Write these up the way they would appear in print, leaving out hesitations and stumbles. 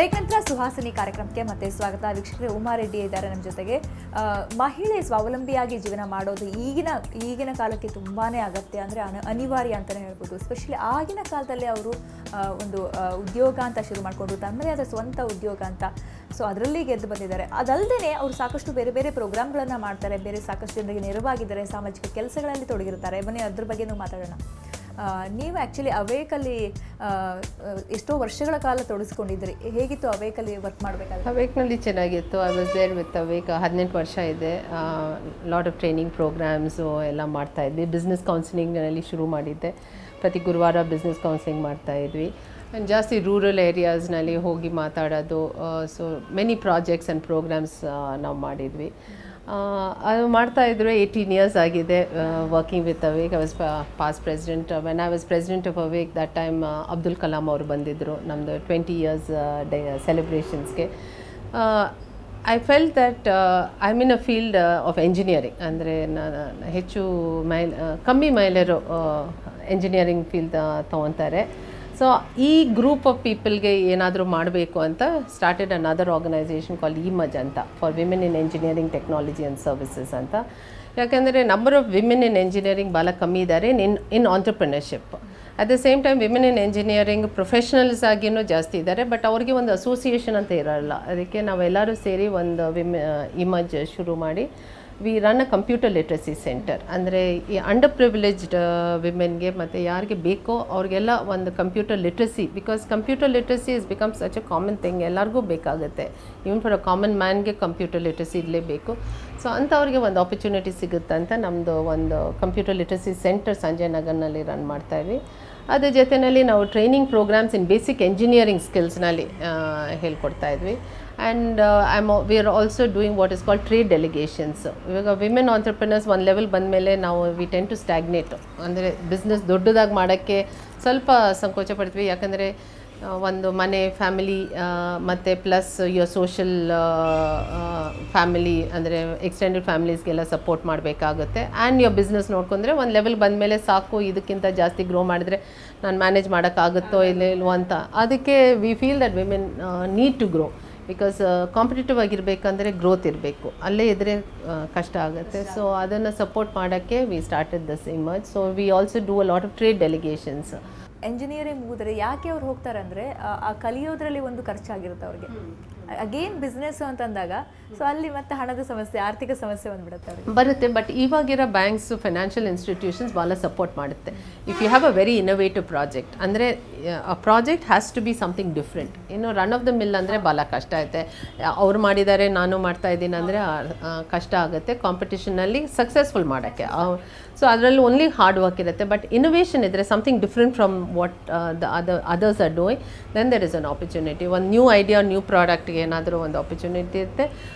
Break ನಂತರ ಸುಹಾಸಿನಿ ಕಾರ್ಯಕ್ರಮಕ್ಕೆ ಮತ್ತೆ ಸ್ವಾಗತ. ವೀಕ್ಷಕರೇ, ಉಮಾ ರೆಡ್ಡಿ ಇದ್ದಾರೆ ನಮ್ಮ ಜೊತೆಗೆ. ಮಹಿಳೆ ಸ್ವಾವಲಂಬಿಯಾಗಿ ಜೀವನ ಮಾಡೋದು ಈಗಿನ ಕಾಲಕ್ಕೆ ತುಂಬಾ ಅಗತ್ಯ, ಅಂದರೆ ಅನಿವಾರ್ಯ ಅಂತಲೇ ಹೇಳ್ಬೋದು. ಎಸ್ಪೆಷಲಿ ಆಗಿನ ಕಾಲದಲ್ಲಿ ಅವರು ಒಂದು ಉದ್ಯೋಗ ಅಂತ ಶುರು ಮಾಡಿಕೊಂಡು ತಮ್ಮದೇ ಆದ ಸ್ವಂತ ಉದ್ಯೋಗ ಅಂತ ಅದರಲ್ಲಿ ಗೆದ್ದು ಬಂದಿದ್ದಾರೆ. ಅದಲ್ಲದೆ ಅವರು ಸಾಕಷ್ಟು ಬೇರೆ ಬೇರೆ ಪ್ರೋಗ್ರಾಮ್ಗಳನ್ನು ಮಾಡ್ತಾರೆ, ಬೇರೆ ಸಾಕಷ್ಟು ಜನರಿಗೆ ನೆರವಾಗಿದ್ದಾರೆ, ಸಾಮಾಜಿಕ ಕೆಲಸಗಳಲ್ಲಿ ತೊಡಗಿರ್ತಾರೆ. ಬನ್ನಿ ಅದ್ರ ಬಗ್ಗೆನೂ ಮಾತಾಡೋಣ. ನೀವು ಆ್ಯಕ್ಚುಲಿ ಅವೇಕಲ್ಲಿ ಎಷ್ಟೋ ವರ್ಷಗಳ ಕಾಲ ತೊಡಗಿಸ್ಕೊಂಡಿದ್ರಿ. ಹೇಗಿತ್ತು ಅವೇಕಲ್ಲಿ ವರ್ಕ್ ಮಾಡಬೇಕಾದ್ರೆ? ಅವೇಕ್ನಲ್ಲಿ ಚೆನ್ನಾಗಿತ್ತು. I was there with Awake 18 ವರ್ಷ ಇದೆ. ಲಾಟ್ ಆಫ್ ಟ್ರೈನಿಂಗ್ ಪ್ರೋಗ್ರಾಮ್ಸು ಎಲ್ಲ ಮಾಡ್ತಾಯಿದ್ವಿ. ಬಿಸ್ನೆಸ್ ಕೌನ್ಸಿಲಿಂಗ್ನಲ್ಲಿ ಶುರು ಮಾಡಿದ್ದೆ. ಪ್ರತಿ ಗುರುವಾರ ಬಿಸ್ನೆಸ್ ಕೌನ್ಸಿಲಿಂಗ್ ಮಾಡ್ತಾಯಿದ್ವಿ. ಆ್ಯಂಡ್ ಜಾಸ್ತಿ ರೂರಲ್ ಏರಿಯಾಸ್ನಲ್ಲಿ ಹೋಗಿ ಮಾತಾಡೋದು. So many projects and programmes ನಾವು ಮಾಡಿದ್ವಿ. ಅದು ಮಾಡ್ತಾಯಿದ್ರು. 18 years ಆಗಿದೆ working with Awake. I was past president. When I was president of Awake that time Abdul Kalam ಅವರು ಬಂದಿದ್ದರು ನಮ್ಮದು 20 years ಸೆಲೆಬ್ರೇಷನ್ಸ್ಗೆ. I felt that I mean a field of engineering. ಅಂದರೆ ನಾನು ಹೆಚ್ಚು ಕಮ್ಮಿ ಮಹಿಳೆಯರು ಎಂಜಿನಿಯರಿಂಗ್ ಫೀಲ್ಡ್ ತೊಗೊತಾರೆ. ಸೊ ಈ ಗ್ರೂಪ್ ಆಫ್ ಪೀಪಲ್ಗೆ ಏನಾದರೂ ಮಾಡಬೇಕು ಅಂತ started another organisation call Emerge ಅಂತ, for women in engineering technology and services ಅಂತ. ಯಾಕೆಂದರೆ number of women in engineering ಭಾಳ ಕಮ್ಮಿ ಇದ್ದಾರೆ in entrepreneurship. At the same time women in engineering professionals ಆಗಿಯೂ ಜಾಸ್ತಿ ಇದ್ದಾರೆ, ಬಟ್ ಅವ್ರಿಗೆ ಒಂದು ಅಸೋಸಿಯೇಷನ್ ಅಂತ ಇರೋಲ್ಲ. ಅದಕ್ಕೆ ನಾವೆಲ್ಲರೂ ಸೇರಿ ಒಂದು ಇಮಜ್ ಶುರು ಮಾಡಿ we run a computer literacy centre. ಅಂದರೆ ಈ ಅಂಡರ್ ಪ್ರಿವಿಲೇಜ್ಡ್ ವಿಮೆನ್ಗೆ ಮತ್ತು ಯಾರಿಗೆ ಬೇಕೋ ಅವ್ರಿಗೆಲ್ಲ ಒಂದು computer literacy, because computer literacy is become such a common thing. ಎಲ್ಲರಿಗೂ ಬೇಕಾಗುತ್ತೆ. ಈವನ್ ಫಾರ್ ಅ ಕಾಮನ್ ಮ್ಯಾನ್ಗೆ ಕಂಪ್ಯೂಟರ್ ಲಿಟ್ರಸಿ ಇರಲೇಬೇಕು. ಸೊ ಅಂಥವ್ರಿಗೆ ಒಂದು ಆಪರ್ಚುನಿಟಿ ಸಿಗುತ್ತೆ ಅಂತ ನಮ್ಮದು ಒಂದು ಕಂಪ್ಯೂಟರ್ ಲಿಟ್ರಸಿ ಸೆಂಟರ್ ಸಂಜಯ್ ನಗರ್ನಲ್ಲಿ ರನ್ ಮಾಡ್ತಾಯಿದ್ವಿ. ಅದ್ರ ಜೊತೆಯಲ್ಲಿ ನಾವು training programmes in basic engineering ಸ್ಕಿಲ್ಸ್ನಲ್ಲಿ ಹೇಳ್ಕೊಡ್ತಾಯಿದ್ವಿ. And we are also doing what is called trade delegations. ಇವಾಗ ವಿಮೆನ್ ಆಂಟ್ರಪ್ರಿನರ್ಸ್ ಒಂದು ಲೆವೆಲ್ ಬಂದಮೇಲೆ ನಾವು ವಿ ಟೆನ್ ಟು ಸ್ಟ್ಯಾಗ್ನೇಟ್. ಅಂದರೆ ಬಿಸ್ನೆಸ್ ದೊಡ್ಡದಾಗಿ ಮಾಡೋಕ್ಕೆ ಸ್ವಲ್ಪ ಸಂಕೋಚ ಪಡ್ತೀವಿ. ಯಾಕಂದರೆ ಒಂದು ಮನೆ, ಫ್ಯಾಮಿಲಿ ಮತ್ತು ಪ್ಲಸ್ ಯುವರ್ ಸೋಷಲ್ ಫ್ಯಾಮಿಲಿ, ಅಂದರೆ ಎಕ್ಸ್ಟೆಂಡೆಡ್ ಫ್ಯಾಮಿಲೀಸ್ಗೆಲ್ಲ ಸಪೋರ್ಟ್ ಮಾಡಬೇಕಾಗುತ್ತೆ. ಆ್ಯಂಡ್ ಯುವರ್ ಬಿಸ್ನೆಸ್ ನೋಡ್ಕೊಂಡ್ರೆ ಒಂದು ಲೆವೆಲ್ ಬಂದಮೇಲೆ ಸಾಕು, ಇದಕ್ಕಿಂತ ಜಾಸ್ತಿ ಗ್ರೋ ಮಾಡಿದ್ರೆ ನಾನು ಮ್ಯಾನೇಜ್ ಮಾಡೋಕ್ಕಾಗುತ್ತೋ ಇಲ್ವೋ ಅಂತ. ಅದಕ್ಕೆ we feel that women need to grow, because competitive ಆಗಿರಬೇಕಂದ್ರೆ ಗ್ರೋತ್ ಇರಬೇಕು. ಅಲ್ಲೇ ಇದ್ದರೆ ಕಷ್ಟ ಆಗುತ್ತೆ. ಸೊ ಅದನ್ನು ಸಪೋರ್ಟ್ ಮಾಡೋಕ್ಕೆ we started this Emerge. So we also do a lot of trade delegations. Engineering ಮುಗಿದ್ರೆ ಯಾಕೆ ಅವ್ರು ಹೋಗ್ತಾರೆ ಅಂದರೆ ಆ ಕಲಿಯೋದ್ರಲ್ಲಿ ಒಂದು ಖರ್ಚಾಗಿರುತ್ತೆ ಅವ್ರಿಗೆ. ಅಗೇನ್ ಬಿಸ್ನೆಸ್ ಅಂತಂದಾಗ ಸೊ ಅಲ್ಲಿ ಮತ್ತೆ ಹಣದ ಸಮಸ್ಯೆ, ಆರ್ಥಿಕ ಸಮಸ್ಯೆ ಬಂದ್ಬಿಡುತ್ತೆ ಅವ್ರಿಗೆ. ಬರುತ್ತೆ. ಬಟ್ ಇವಾಗಿರೋ ಬ್ಯಾಂಕ್ಸ್, ಫೈನಾನ್ಷಿಯಲ್ ಇನ್ಸ್ಟಿಟ್ಯೂಷನ್ಸ್ ಭಾಳ ಸಪೋರ್ಟ್ ಮಾಡುತ್ತೆ. If you have a very innovative project, ಅಂದರೆ ಆ project has to be something different. ಇನ್ನು ರನ್ ಆಫ್ ದ ಮಿಲ್ ಅಂದರೆ ಭಾಳ ಕಷ್ಟ ಆಗುತ್ತೆ. ಅವ್ರು ಮಾಡಿದ್ದಾರೆ, ನಾನು ಮಾಡ್ತಾ ಇದ್ದೀನಿ ಅಂದರೆ ಕಷ್ಟ ಆಗುತ್ತೆ ಕಾಂಪಿಟಿಷನಲ್ಲಿ ಸಕ್ಸಸ್ಫುಲ್ ಮಾಡೋಕ್ಕೆ. ಸೊ ಅದರಲ್ಲಿ ಓನ್ಲಿ ಹಾರ್ಡ್ ವರ್ಕ್ ಇರುತ್ತೆ. ಬಟ್ ಇನೋವೇಷನ್ ಇದ್ದರೆ, something different from what the others are doing, then there is an opportunity. ಒಂದು ನ್ಯೂ ಐಡಿಯಾ, ನ್ಯೂ ಪ್ರಾಡಕ್ಟ್ಗೆ ಏನಾದರೂ ಒಂದು ಆಪರ್ಚುನಿಟಿ ಇರುತ್ತೆ.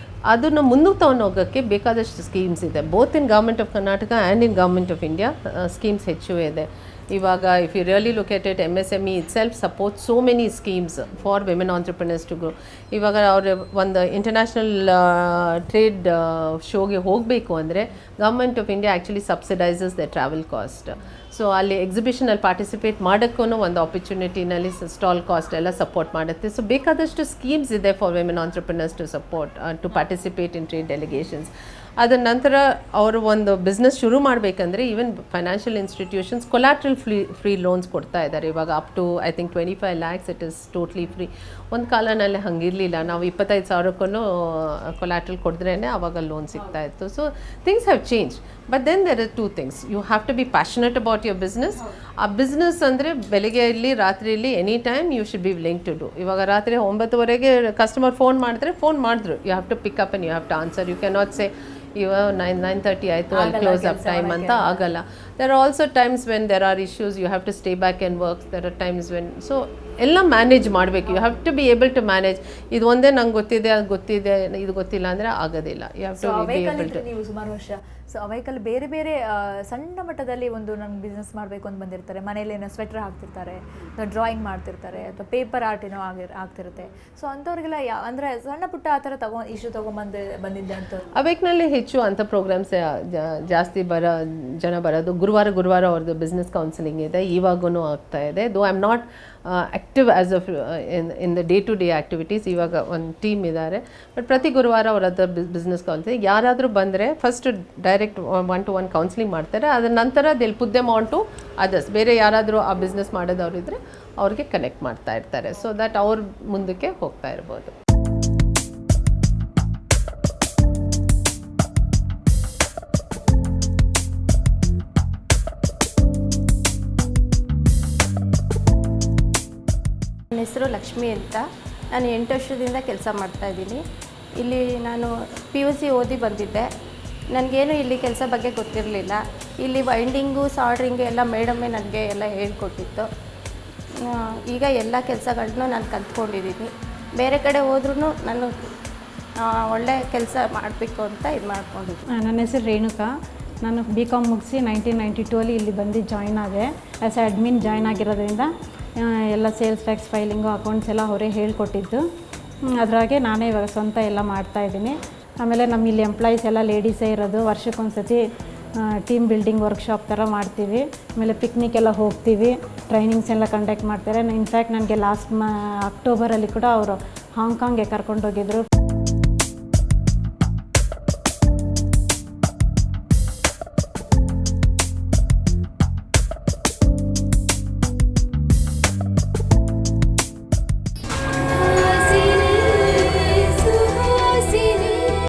ಅದನ್ನು ಮುಂದಕ್ಕೆ ತೊಗೊಂಡು ಹೋಗೋಕ್ಕೆ ಬೇಕಾದಷ್ಟು ಸ್ಕೀಮ್ಸ್ ಇದೆ. Both in government of Karnataka and in government of India schemes ಹೆಚ್ಚು ಇದೆ. ಇವಾಗ if you really look at it, MSME itself support so many schemes for women entrepreneurs to grow. ಇವಾಗ ಅವರು ಒಂದು ಇಂಟರ್ನ್ಯಾಷನಲ್ ಟ್ರೇಡ್ ಶೋಗೆ ಹೋಗಬೇಕು ಅಂದರೆ government of India actually subsidises the travel cost. So ಅಲ್ಲಿ ಎಕ್ಸಿಬಿಷನಲ್ಲಿ ಪಾರ್ಟಿಸಿಪೇಟ್ ಮಾಡೋಕ್ಕೂ ಒಂದು ಆಪರ್ಚುನಿಟಿನಲ್ಲಿ ಸ್ಟಾಲ್ ಕಾಸ್ಟ್ ಎಲ್ಲ ಸಪೋರ್ಟ್ ಮಾಡುತ್ತೆ. ಸೊ ಬೇಕಾದಷ್ಟು ಸ್ಕೀಮ್ಸ್ ಇದೆ for women entrepreneurs to support to participate in trade delegations. ಅದರ ನಂತರ ಅವರು ಒಂದು ಬಿಸ್ನೆಸ್ ಶುರು ಮಾಡಬೇಕಂದ್ರೆ even financial institutions collateral free loans ಕೊಡ್ತಾ ಇದ್ದಾರೆ. ಇವಾಗ up to I think 25 lakhs it is totally free. ಒಂದು ಕಾಲನಲ್ಲಿ ಹಂಗಿರಲಿಲ್ಲ. ನಾವು 25,000ಕ್ಕೂ ಕೊಲಾಟ್ರಲ್ ಕೊಡಿದ್ರೇ ಆವಾಗ ಲೋನ್ ಸಿಗ್ತಾಯಿತ್ತು. So things have change. But then there are 2 things. You have to be passionate about your business. ಆ business ಅಂದರೆ ಬೆಳಗ್ಗೆ ಇರಲಿ ರಾತ್ರಿ ಇರಲಿ any time you should be willing to do. ಇವಾಗ ರಾತ್ರಿ 9:00 ಕಸ್ಟಮರ್ ಫೋನ್ ಮಾಡಿದ್ರೆ ಫೋನ್ ಮಾಡಿದ್ರು, you have to pick up and you have to answer. You can not say ಇವಾಗ 9:30 ಆಯಿತು ಅಲ್ಲಿ ಕ್ಲೋಸ್ ಅಪ್ ಟೈಮ್ ಅಂತ ಆಗಲ್ಲ. There are also times when there are issues, you have to stay back and work. There are times when, so ಎಲ್ಲ manage ಮಾಡಬೇಕು. You have to be able to manage. ಇದು ಒಂದೇ ನಂಗೆ ಗೊತ್ತಿದೆ, ಅದು ಗೊತ್ತಿದೆ, ಇದು ಗೊತ್ತಿಲ್ಲ ಅಂದರೆ ಆಗೋದಿಲ್ಲ. You have to be able to. ನೀವು ಸುಮಾರು ವರ್ಷ ಸೊ ಅವೈಕಲ್ಲಿ ಬೇರೆ ಬೇರೆ ಸಣ್ಣ ಮಟ್ಟದಲ್ಲಿ ಒಂದು ನಂಗೆ ಬಿಸ್ನೆಸ್ ಮಾಡಬೇಕು ಅಂತ ಬಂದಿರ್ತಾರೆ. ಮನೇಲಿ ಏನೋ ಸ್ವೆಟರ್ ಹಾಕ್ತಿರ್ತಾರೆ, ಅಥವಾ ಡ್ರಾಯಿಂಗ್ ಮಾಡ್ತಿರ್ತಾರೆ, ಅಥವಾ ಪೇಪರ್ ಆರ್ಟ್ ಏನೋ ಆಗ್ತಿರುತ್ತೆ. ಸೊ ಅಂಥವ್ರಿಗೆಲ್ಲ ಅಂದರೆ ಸಣ್ಣ ಪುಟ್ಟ ಆ ಥರ ಬಂದಿದ್ದೆ ಅಂತ ಅವೈಕ್ನಲ್ಲಿ ಹೆಚ್ಚು ಅಂಥ ಪ್ರೋಗ್ರಾಮ್ಸ್ ಜಾಸ್ತಿ ಜನ ಬರೋದು. ಗುರುವಾರ ಅವ್ರದ್ದು ಬಿಸ್ನೆಸ್ ಕೌನ್ಸಿಲಿಂಗ್ ಇದೆ, ಇವಾಗೂ ಆಗ್ತಾ ಇದೆ. Though I am not active as a in the day to day activities. ಇವಾಗ ಒಂದು ಟೀಮ್ ಇದ್ದಾರೆ, ಬಟ್ ಪ್ರತಿ ಗುರುವಾರ ಅವರದ್ದು ಬಿಸ್ನೆಸ್ ಕೌನ್ಸಿಲಿಂಗ್. ಯಾರಾದರೂ ಬಂದರೆ ಫಸ್ಟ್ ಡೈರೆಕ್ಟ್ 1-to-1 ಕೌನ್ಸಿಲಿಂಗ್ ಮಾಡ್ತಾರೆ. ಅದರ ನಂತರ they'll put them on to others. ಬೇರೆ ಯಾರಾದರೂ ಆ ಬಿಸ್ನೆಸ್ ಮಾಡೋದವ್ರು ಇದ್ದರೆ ಅವ್ರಿಗೆ ಕನೆಕ್ಟ್ ಮಾಡ್ತಾ ಇರ್ತಾರೆ, ಸೊ ದ್ಯಾಟ್ ಅವ್ರ ಮುಂದಕ್ಕೆ ಹೋಗ್ತಾ ಇರ್ಬೋದು. ನನ್ನ ಹೆಸರು ಲಕ್ಷ್ಮಿ ಅಂತ. ನಾನು 8 ವರ್ಷದಿಂದ ಕೆಲಸ ಮಾಡ್ತಾಯಿದ್ದೀನಿ. ಇಲ್ಲಿ ನಾನು PUC ಓದಿ ಬಂದಿದ್ದೆ. ನನಗೇನು ಇಲ್ಲಿ ಕೆಲಸ ಬಗ್ಗೆ ಗೊತ್ತಿರಲಿಲ್ಲ. ಇಲ್ಲಿ ವೈಂಡಿಂಗು ಸಾಲ್ಡ್ರಿಂಗು ಎಲ್ಲ ಮೇಡಮ್ಮೇ ನನಗೆ ಎಲ್ಲ ಹೇಳ್ಕೊಟ್ಟಿತ್ತು. ಈಗ ಎಲ್ಲ ಕೆಲಸಗಳನ್ನೂ ನಾನು ಕಲ್ತ್ಕೊಂಡಿದ್ದೀನಿ. ಬೇರೆ ಕಡೆ ಹೋದ್ರೂ ನಾನು ಒಳ್ಳೆ ಕೆಲಸ ಮಾಡಬೇಕು ಅಂತ ಇದು ಮಾಡ್ಕೊಂಡಿದ್ದೀನಿ. ನನ್ನ ಹೆಸರು ರೇಣುಕಾ. ನಾನು BCom ಮುಗಿಸಿ 1992 ಇಲ್ಲಿ ಬಂದು ಜಾಯ್ನ್ ಆದೆ. ಆ್ಯಸ್ ಅಡ್ಮಿನ್ ಜಾಯ್ನ್ ಆಗಿರೋದ್ರಿಂದ ಎಲ್ಲ ಸೇಲ್ಸ್ ಟ್ಯಾಕ್ಸ್ ಫೈಲಿಂಗು ಅಕೌಂಟ್ಸ್ ಎಲ್ಲ ಅವರೇ ಹೇಳ್ಕೊಟ್ಟಿದ್ದು. ಅದ್ರಾಗೆ ನಾನೇ ಇವಾಗ ಸ್ವಂತ ಎಲ್ಲ ಮಾಡ್ತಾಯಿದ್ದೀನಿ. ಆಮೇಲೆ ನಮ್ಮ ಇಲ್ಲಿ ಎಂಪ್ಲಾಯೀಸ್ ಎಲ್ಲ ಲೇಡೀಸೇ ಇರೋದು. ವರ್ಷಕ್ಕೊಂದು ಸತಿ ಟೀಮ್ ಬಿಲ್ಡಿಂಗ್ ವರ್ಕ್ಶಾಪ್ ಥರ ಮಾಡ್ತೀವಿ. ಆಮೇಲೆ ಪಿಕ್ನಿಕ್ ಎಲ್ಲ ಹೋಗ್ತೀವಿ, ಟ್ರೈನಿಂಗ್ಸ್ ಎಲ್ಲ ಕಂಡಕ್ಟ್ ಮಾಡ್ತಾರೆ. ಇನ್ಫ್ಯಾಕ್ಟ್ ನನಗೆ ಲಾಸ್ಟ್ ಅಕ್ಟೋಬರಲ್ಲಿ ಕೂಡ ಅವರು ಹಾಂಗ್ಕಾಂಗ್ಗೆ ಕರ್ಕೊಂಡೋಗಿದ್ರು.